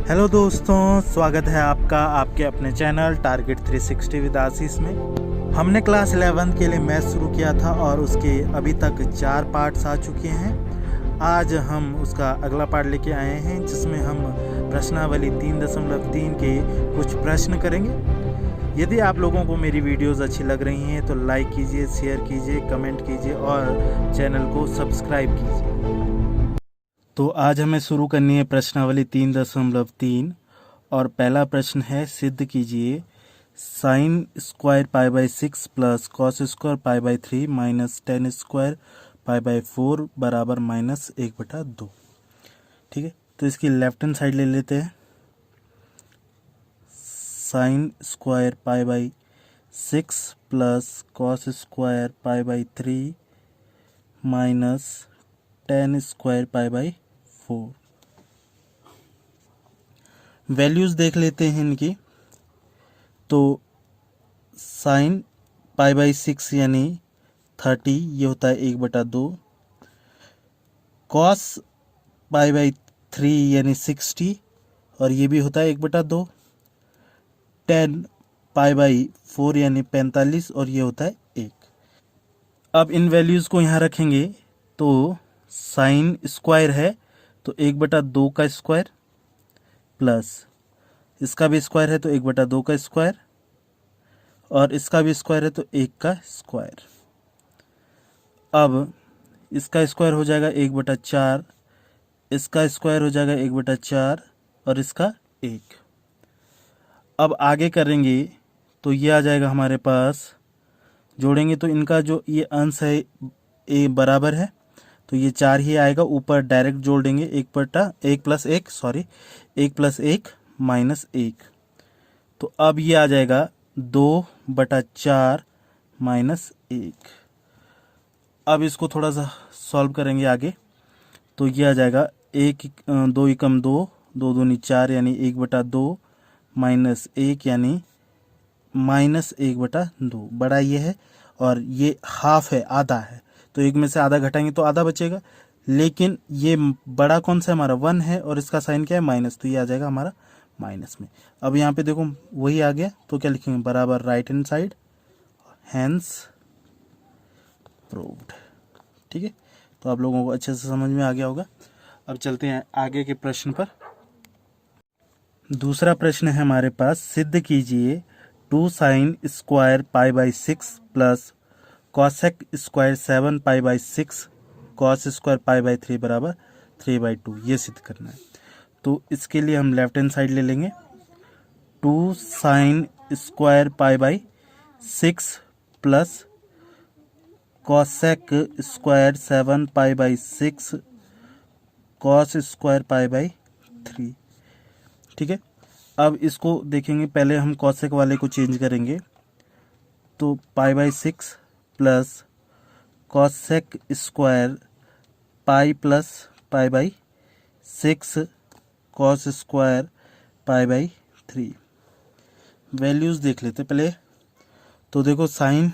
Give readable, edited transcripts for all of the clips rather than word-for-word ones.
Hello दोस्तों, स्वागत है आपका आपके अपने चैनल टारगेट 360 विद आशीष में। हमने क्लास 11 के लिए मैथ शुरू किया था और उसके अभी तक 4 पार्ट्स आ चुके हैं। आज हम उसका अगला पार्ट लेके आए हैं जिसमें हम प्रश्नावली 3.3 के कुछ प्रश्न करेंगे। यदि आप लोगों को मेरी वीडियोस अच्छी लग रही हैं तो लाइक कीजिए, शेयर कीजिए, कमेंट कीजिए और चैनल को सब्सक्राइब कीजिए। तो आज हमें शुरू करनी है प्रश्नावली 3.3 और पहला प्रश्न है, सिद्ध कीजिए sine square pi by 6 plus cos square pi by 3 minus ten square pi by 4 बराबर -1/2। ठीक है, तो इसकी लेफ्ट हैंड साइड ले लेते हैं। Sine square pi by 6 plus cos square pi by 3 minus ten square pi by 4। Values देख लेते हैं इनकी। तो साइन पाई बाई 6 यानी 30, ये होता है 1/2। कॉस पाई बाई 3 यानी 60 और ये भी होता है 1/2। टेन पाई बाई 4 यानी 45 और ये होता है 1। अब इन वैल्यूज़ को यहाँ रखेंगे तो साइन स्क्वायर है तो 1/2 का स्क्वायर प्लस इसका भी स्क्वायर है तो 1/2 का स्क्वायर और इसका भी स्क्वायर है तो 1 का स्क्वायर। अब इसका स्क्वायर हो जाएगा 1/4, इसका स्क्वायर हो जाएगा 1/4 और इसका 1। अब आगे करेंगे तो ये आ जाएगा हमारे पास, जोड़ेंगे तो इनका जो ये अंश है ए बराबर है तो ये 4 ही आएगा। ऊपर डायरेक्ट जोड़ देंगे 1 प्लस 1 माइनस 1। तो अब ये आ जाएगा 2/4 माइनस 1। अब इसको थोड़ा सा सॉल्व करेंगे आगे तो ये आ जाएगा 2 एकम 2, 2 दूनी 4 यानी 1/2 माइनस 1 यानी -1/2। बड़ा ये है और ये हाफ है, आधा है, तो एक में से आधा घटाएंगे तो आधा बचेगा। लेकिन ये बड़ा कौन सा है हमारा 1 है और इसका साइन क्या है माइनस, तो ये आ जाएगा हमारा माइनस में। अब यहाँ पे देखो वही आ गया तो क्या लिखेंगे, बराबर right hand side, hence proved. ठीक है, तो आप लोगों को अच्छे से समझ में आ गया होगा। अब चलते हैं आगे के प्रश्न पर। दूसरा प्रश्न है हमारे पास, सिद्ध कीजिए 2 sine square pi by 6 plus cosec square 7 pi by 6 cos square pi by 3 बराबर 3/2। ये सिद्ध करना है तो इसके लिए हम लेफ्ट हैंड साइड ले लेंगे। 2 sine square pi by 6 plus cosec square 7 pi by 6 cos square pi by 3। ठीक है, अब इसको देखेंगे, पहले हम कॉसेक वाले को चेंज करेंगे तो पाई by 6 plus cosec square pi plus pi by 6 cos square pi by 3। Values देख लेते पहले। तो देखो साइन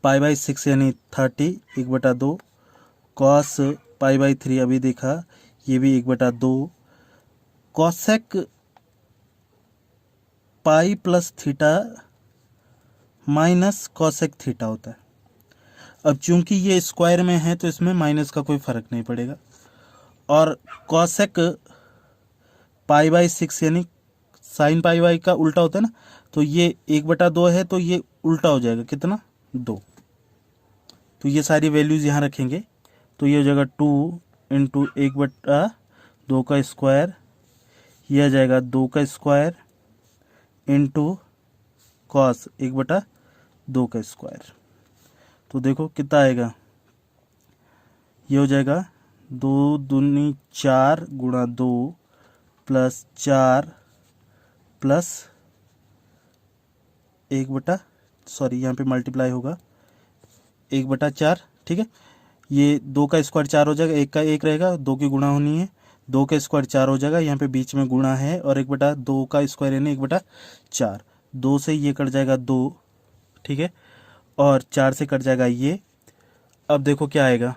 पाई बाई 6 यानी 30, 1/2। कॉस पाई बाई 3 अभी देखा, ये भी 1/2। Cosec pi plus theta minus cosec theta होता है। अब चूंकि ये स्क्वायर में है तो इसमें माइनस का कोई फर्क नहीं पड़ेगा। और कॉसेक पाई बाई 6 यानी साइन पाई बाई का उल्टा होता है ना, तो ये 1/2 है तो ये उल्टा हो जाएगा कितना, 2। तो ये सारी वैल्यूज़ यहाँ रखेंगे तो ये हो जाएगा 2 इंटू 1/2 का स्क्वायर, ये आ जाएगा 2 का स्क्वायर इंटू कॉस 1/2 का स्क्वायर। तो देखो कितना आएगा, ये हो जाएगा 2 दूनी 4 गुणा 2 प्लस 4 प्लस 1 यहाँ पे मल्टीप्लाई होगा 1/4। ठीक है, ये 2 का स्क्वायर 4 हो जाएगा, 1 का 1 रहेगा, 2 की गुणा होनी है, 2 का स्क्वायर 4 हो जाएगा, यहाँ पे बीच में गुणा है और 1/2 का स्क्वायर यानी 1/4। 2 से ये कट जाएगा 2, ठीक है, और 4 से कट जाएगा ये। अब देखो क्या आएगा,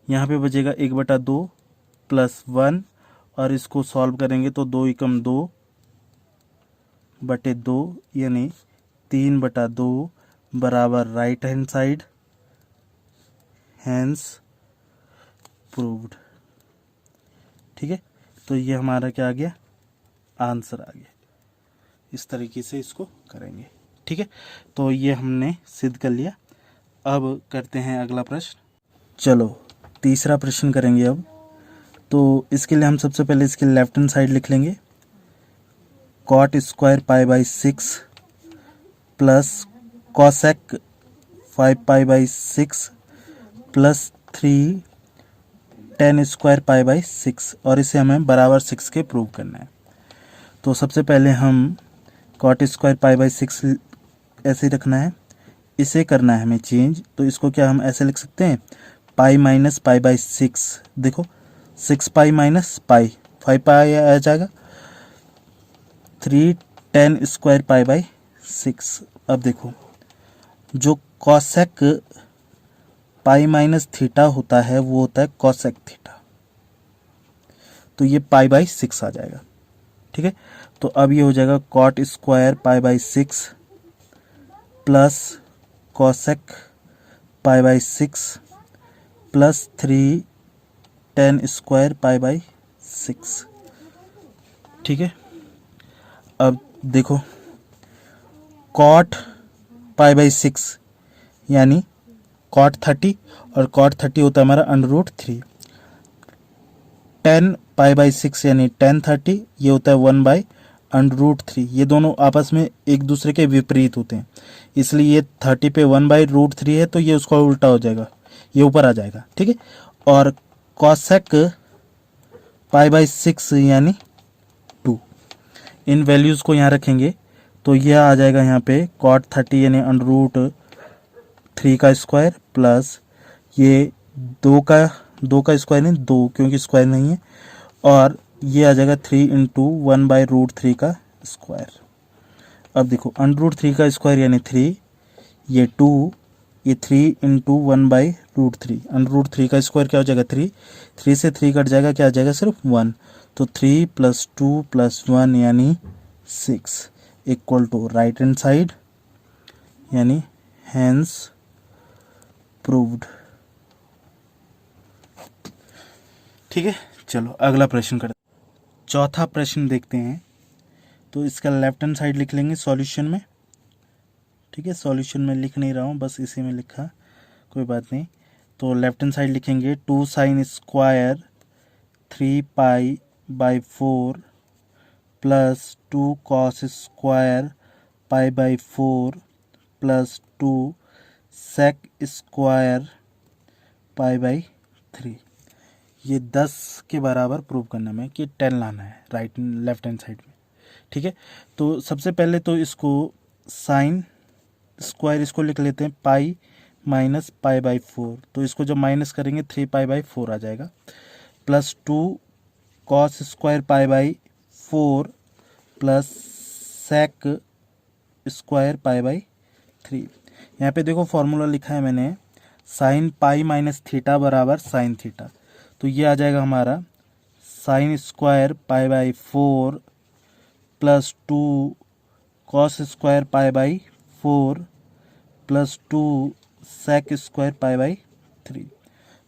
यहाँ पे बचेगा 1/2 प्लस 1 और इसको सॉल्व करेंगे तो 2 एकम 2 बटे 2 यानी 3/2 बराबर right hand side, hence proved. ठीक है, तो ये हमारा क्या आ गया, आंसर आ गया। इस तरीके से इसको करेंगे। ठीक है, तो ये हमने सिद्ध कर लिया। अब करते हैं अगला प्रश्न। चलो तीसरा प्रश्न करेंगे अब। तो इसके लिए हम सबसे पहले इसके लेफ्ट हैंड साइड लिख लेंगे, cot square pi by 6 plus cosec 5 pi by 6 plus 3 10 square pi by 6, और इसे हमें बराबर 6 के प्रूव करना है। तो सबसे पहले हम कॉट स्क्वायर पाई बाई 6 ऐसे ही रखना है, इसे करना है हमें चेंज। तो इसको क्या हम ऐसे लिख सकते हैं, पाई माइनस पाई बाई 6। देखो 6 पाई माइनस पाई, 5 पाई आ जाएगा, 3 10 स्क्वायर पाई बाई 6। अब देखो जो कॉसेक पाई माइनस थीटा होता है वो होता है कॉसेक थीटा, तो ये पाई बाई 6 आ जाएगा। ठीक है, तो अब ये हो जाएगा cot square pi by 6 plus cosec pi by 6 plus 3 10 square pi by 6। ठीक है, अब देखो कॉट पाई बाई 6 यानी कॉट 30, और कॉट 30 होता है हमारा √3। 10 पाई बाई 6 यानी 10/30, ये होता है 1/√3। ये दोनों आपस में एक दूसरे के विपरीत होते हैं, इसलिए ये 30 पे 1/√3 है, तो ये उसका उल्टा हो जाएगा, ये ऊपर आ जाएगा। ठीक है, और कॉसेक पाई बाई 6 यानी 2, इन वैल्यूज़ को यहाँ रखेंगे तो यह आ जाएगा यहाँ पे कॉट 30 यानी √3 का स्क्वायर प्लस ये 2 का स्क्वायर नहीं, 2 क्योंकि स्क्वायर नहीं है, और ये आ जाएगा 3 इंटू 1/√3 का स्क्वायर। अब देखो √3 का स्क्वायर यानी 3, ये 2, ये 3 इंटू 1/√3। √3 का स्क्वायर क्या हो जाएगा 3, 3 से 3 कट जाएगा, क्या आ जाएगा सिर्फ 1, तो 3 + 2 + 1 यानी 6 equal to right hand side यानी हैंस प्रूव्ड। ठीक है, चलो अगला प्रश्न करते हैं। चौथा प्रश्न देखते हैं। तो इसका लेफ्ट हैंड साइड लिख लेंगे सॉल्यूशन में। ठीक है, सॉल्यूशन में लिख नहीं रहा हूँ, बस इसी में लिखा, कोई बात नहीं। तो लेफ्ट हैंड साइड लिखेंगे 2 sin square 3 pi by 4 plus 2 cos square pi by 4 plus 2 sec square pi by 3। ये 10 के बराबर प्रूव करना है कि 10 लाना है राइट लेफ्ट हैंड साइड में। ठीक है, तो सबसे पहले तो इसको साइन स्क्वायर इसको लिख लेते हैं पाई माइनस पाई बाई 4, तो इसको जब माइनस करेंगे 3 पाई बाई 4 आ जाएगा, plus 2 cos square pi by 4 plus sec square pi by 3। यहाँ पे देखो फॉर्मूला लिखा है मैंने, साइन पाई माइनस थीटा बराबर साइन थीटा, तो ये आ जाएगा हमारा sine square pi by 4 plus 2 cos square pi by 4 plus 2 sec square pi by 3।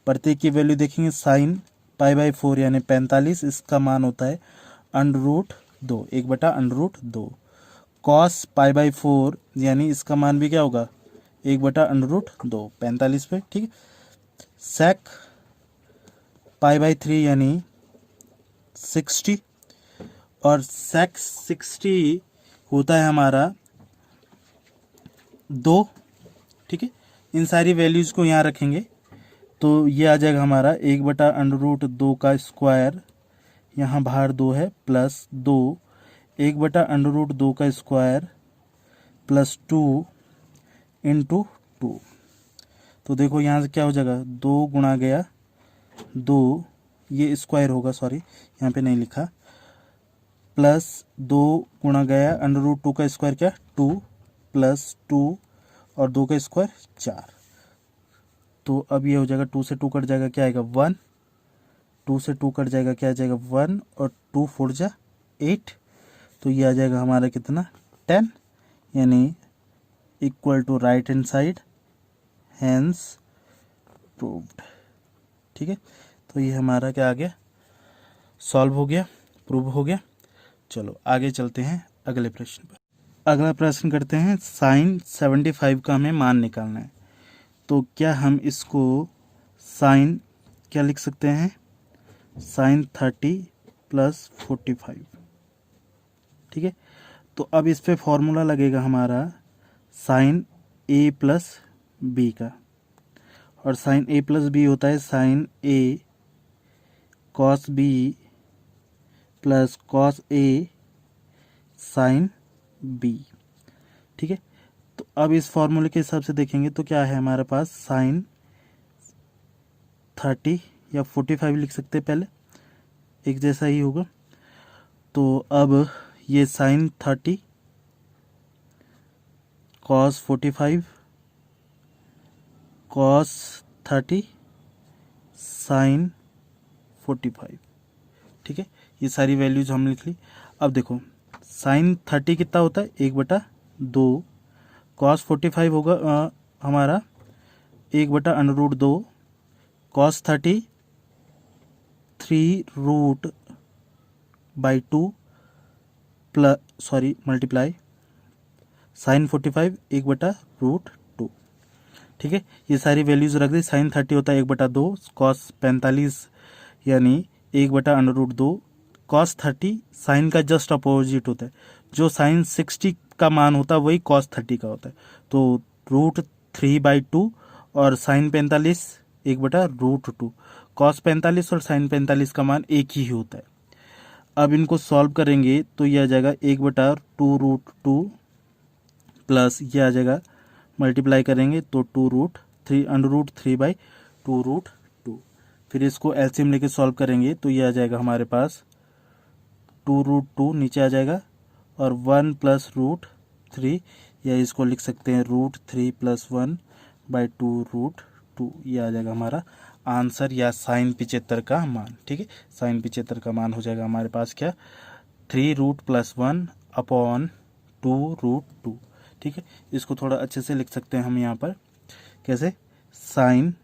प्रत्येक की वैल्यू देखेंगे, साइन पाई बाई 4 यानी 45, इसका मान होता है √2, 1/√2। कॉस पाई बाई 4 यानी इसका मान भी क्या होगा 1/√2, 45 पे। ठीक है, सेक पाई बाई 3 यानी 60, और सेक 60 होता है हमारा 2। ठीक है, इन सारी वैल्यूज़ को यहाँ रखेंगे तो ये आ जाएगा हमारा 1/√2 का स्क्वायर, यहाँ बाहर 2 है, प्लस 2 1/√2 का स्क्वायर प्लस 2 इंटू 2। तो देखो यहाँ से क्या हो जाएगा, 2 गुणा गया 2, ये स्क्वायर होगा, सॉरी यहाँ पे नहीं लिखा, प्लस 2 गुणा गया √2 का स्क्वायर क्या 2 प्लस 2 और 2 का स्क्वायर 4। तो अब ये हो जाएगा 2 से 2 कट जाएगा, क्या आएगा 1, 2 से 2 कट जाएगा, क्या आ जाएगा 1, और 2 4 जा 8, तो ये आ जाएगा हमारा कितना 10, यानी equal to right hand side, hence proved. ठीक है, तो ये हमारा क्या आ गया, सॉल्व हो गया, प्रूव हो गया। चलो आगे चलते हैं अगले प्रश्न पर। अगला प्रश्न करते हैं, साइन 75 का हमें मान निकालना है। तो क्या हम इसको साइन क्या लिख सकते हैं, साइन 30 प्लस 45। ठीक है, तो अब इस पे फॉर्मूला लगेगा हमारा साइन ए प्लस बी का, और साइन ए प्लस बी होता है sign A cos B plus cos A sine B. ठीक है, तो अब इस फॉर्मूले के हिसाब से देखेंगे तो क्या है हमारे पास, साइन 30 या 45 लिख सकते हैं, पहले एक जैसा ही होगा। तो अब ये साइन 30 कॉस 45 कॉस 30 साइन 45। ठीक है, ये सारी वैल्यूज हम लिख ली। अब देखो साइन 30 कितना होता है, 1/2, कॉस 45 होगा हमारा 1/√2, कॉस 30 3√2 प्लस मल्टीप्लाई साइन 45 1/√2। ठीक है, ये सारी वैल्यूज रख दी। साइन 30 होता है 1/2, कॉस 45 यानी 1/√2, कॉस 30 साइन का जस्ट अपोजिट होता है, जो साइन 60 का मान होता है वही कॉस 30 का होता है, तो √3/2, और साइन 45 1/√2, कॉस 45 और साइन 45 का मान एक ही होता है। अब इनको सॉल्व करेंगे तो ये आ जाएगा 1/2√2 प्लस ये आ जाएगा, मल्टीप्लाई करेंगे तो √3/2√2। फिर इसको एलसीएम लेके सॉल्व करेंगे तो ये आ जाएगा हमारे पास 2√2 नीचे आ जाएगा, और 1 प्लस √3, या इसको लिख सकते हैं √3 + 1/2√2। ये आ जाएगा हमारा आंसर, या साइन 75 का मान। ठीक है, साइन 75 का मान हो जाएगा हमारे पास क्या, 3 + 1/2√2। ठीक है, इसको थोड़ा अच्छे से लिख सकते हैं हम यहाँ पर, कैसे, साइन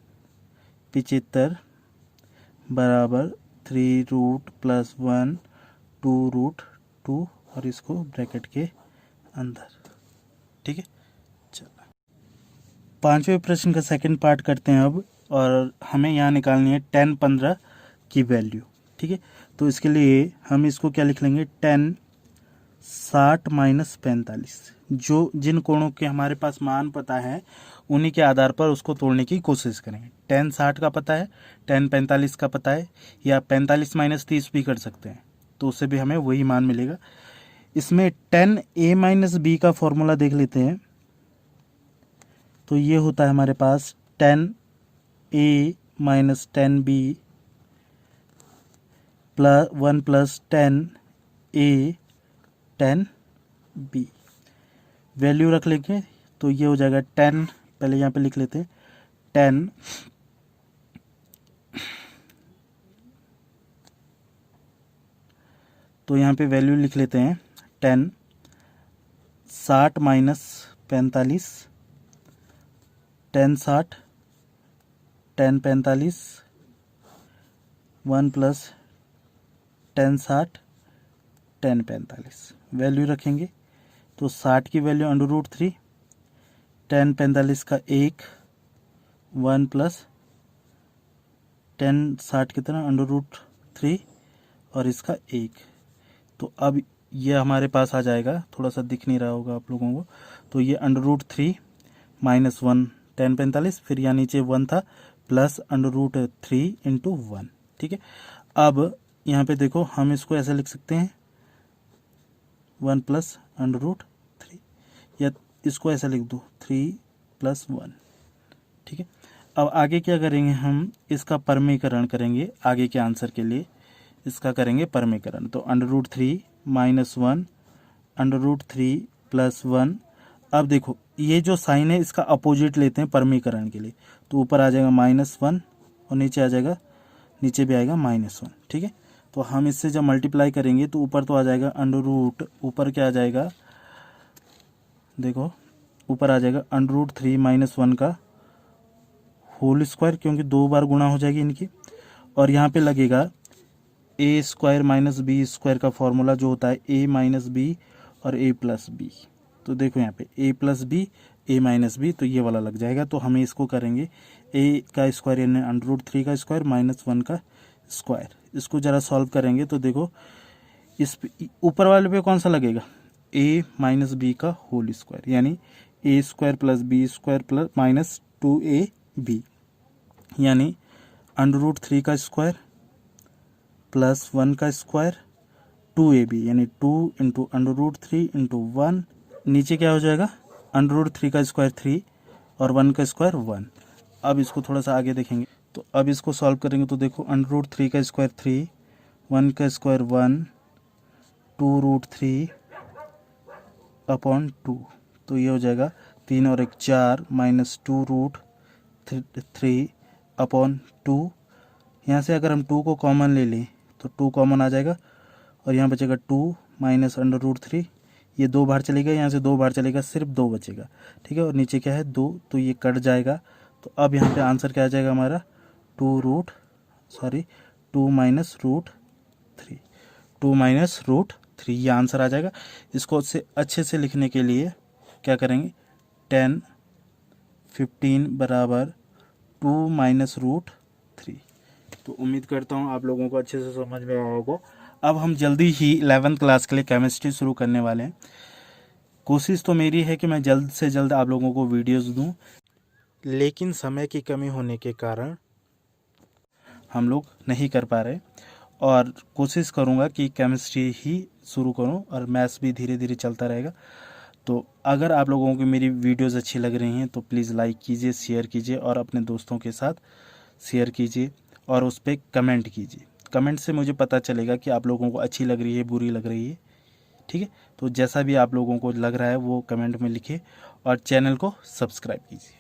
75 बराबर 3 + 1/2√2, और इसको ब्रैकेट के अंदर। ठीक है, चलो 5वें प्रश्न का सेकंड पार्ट करते हैं अब, और हमें यहाँ निकालनी है tan 15 की वैल्यू। ठीक है, तो इसके लिए हम इसको क्या लिख लेंगे, tan 60 - 45। जो जिन कोणों के हमारे पास मान पता है उन्हीं के आधार पर उसको तोड़ने की कोशिश करेंगे। tan 60 का पता है, tan 45 का पता है, या 45 - 30 भी कर सकते हैं, तो उससे भी हमें वही मान मिलेगा। इसमें tan a - b का फॉर्मूला देख लेते हैं। तो ये होता है हमारे पास tan a - tan b +1 + tan a tan b। Value रख लेंगे तो ये हो जाएगा tan, पहले यहाँ पे लिख लेते हैं tan तो यहाँ पे वैल्यू लिख लेते हैं tan 60 - 45, tan 60 tan 45 1 + tan 60 tan 45। Value रखेंगे तो 60 की वैल्यू √3, tan 45 का 1, 1 + tan 60 कितना √3, और इसका 1। तो अब ये हमारे पास आ जाएगा, थोड़ा सा दिख नहीं रहा होगा आप लोगों को, तो ये √3 - 1 tan 45, फिर यहाँ नीचे 1 था, प्लस √3 × 1। ठीक है, अब यहाँ पे देखो हम इसको ऐसे लिख सकते हैं 1 + √3, या इसको ऐसा लिख दो 3 + 1। ठीक है, अब आगे क्या करेंगे, हम इसका परमीकरण करेंगे आगे के आंसर के लिए, इसका करेंगे परमीकरण। तो √3 - 1 √3 + 1। अब देखो ये जो साइन है इसका अपोजिट लेते हैं परमीकरण के लिए, तो ऊपर आ जाएगा -1 और नीचे आ जाएगा नीचे भी आएगा -1, ठीक है। तो हम इससे जब मल्टीप्लाई करेंगे तो ऊपर तो आ जाएगा अंडर रूट, ऊपर क्या आ जाएगा, देखो ऊपर आ जाएगा √3 - 1 का होल स्क्वायर, क्योंकि 2 बार गुणा हो जाएगी इनकी। और यहाँ पे लगेगा a² - b² का फॉर्मूला जो होता है a - b और a+b। तो देखो यहाँ पे a+b a - b, तो ये वाला लग जाएगा। तो हमें इसको करेंगे a का स्क्वायर यानी √3 का स्क्वायर -1 का स्क्वायर। इसको ज़रा सॉल्व करेंगे तो देखो इस ऊपर वाले पे कौन सा लगेगा, a - b का होल स्क्वायर यानी a² + b² + -2ab, यानी √3 का स्क्वायर +1 का स्क्वायर 2ab, यानी 2 × √3 × 1, नीचे क्या हो जाएगा √3 का स्क्वायर 3 और 1 का स्क्वायर 1। अब इसको थोड़ा सा आगे देखेंगे तो अब इसको सॉल्व करेंगे तो देखो √3 का स्क्वायर 3, 1 का स्क्वायर 1, 2√3 / 2, तो ये हो जाएगा 3 और 1 4 -2√3 / 2। यहाँ से अगर हम 2 को कॉमन ले लें तो 2 कॉमन आ जाएगा और यहाँ बचेगा 2 - √3, ये 2 बाहर चलेगा, यहाँ से 2 बाहर चलेगा, सिर्फ 2 बचेगा, ठीक है। और नीचे क्या है 2, तो ये कट जाएगा। तो अब यहाँ पे आंसर क्या आ जाएगा हमारा 2 - √3, ये आंसर आ जाएगा। इसको अच्छे से लिखने के लिए क्या करेंगे 10 15 = 2 - √3। तो उम्मीद करता हूँ आप लोगों को अच्छे से समझ में आया होगा। अब हम जल्दी ही 11th क्लास के लिए केमिस्ट्री शुरू करने वाले हैं। कोशिश तो मेरी है कि मैं जल्द से जल्द आप लोगों को वीडियोस दूं, लेकिन समय की कमी होने के कारण हम लोग नहीं कर पा रहे, और कोशिश करूंगा कि केमिस्ट्री ही शुरू करूं और मैथ्स भी धीरे धीरे चलता रहेगा। तो अगर आप लोगों को मेरी वीडियोस अच्छी लग रही हैं तो प्लीज़ लाइक कीजिए, शेयर कीजिए और अपने दोस्तों के साथ शेयर कीजिए और उस पर कमेंट कीजिए। कमेंट से मुझे पता चलेगा कि आप लोगों को अच्छी लग रही है, बुरी लग रही है, ठीक है। तो जैसा भी आप लोगों को लग रहा है वो कमेंट में लिखिए और चैनल को सब्सक्राइब कीजिए।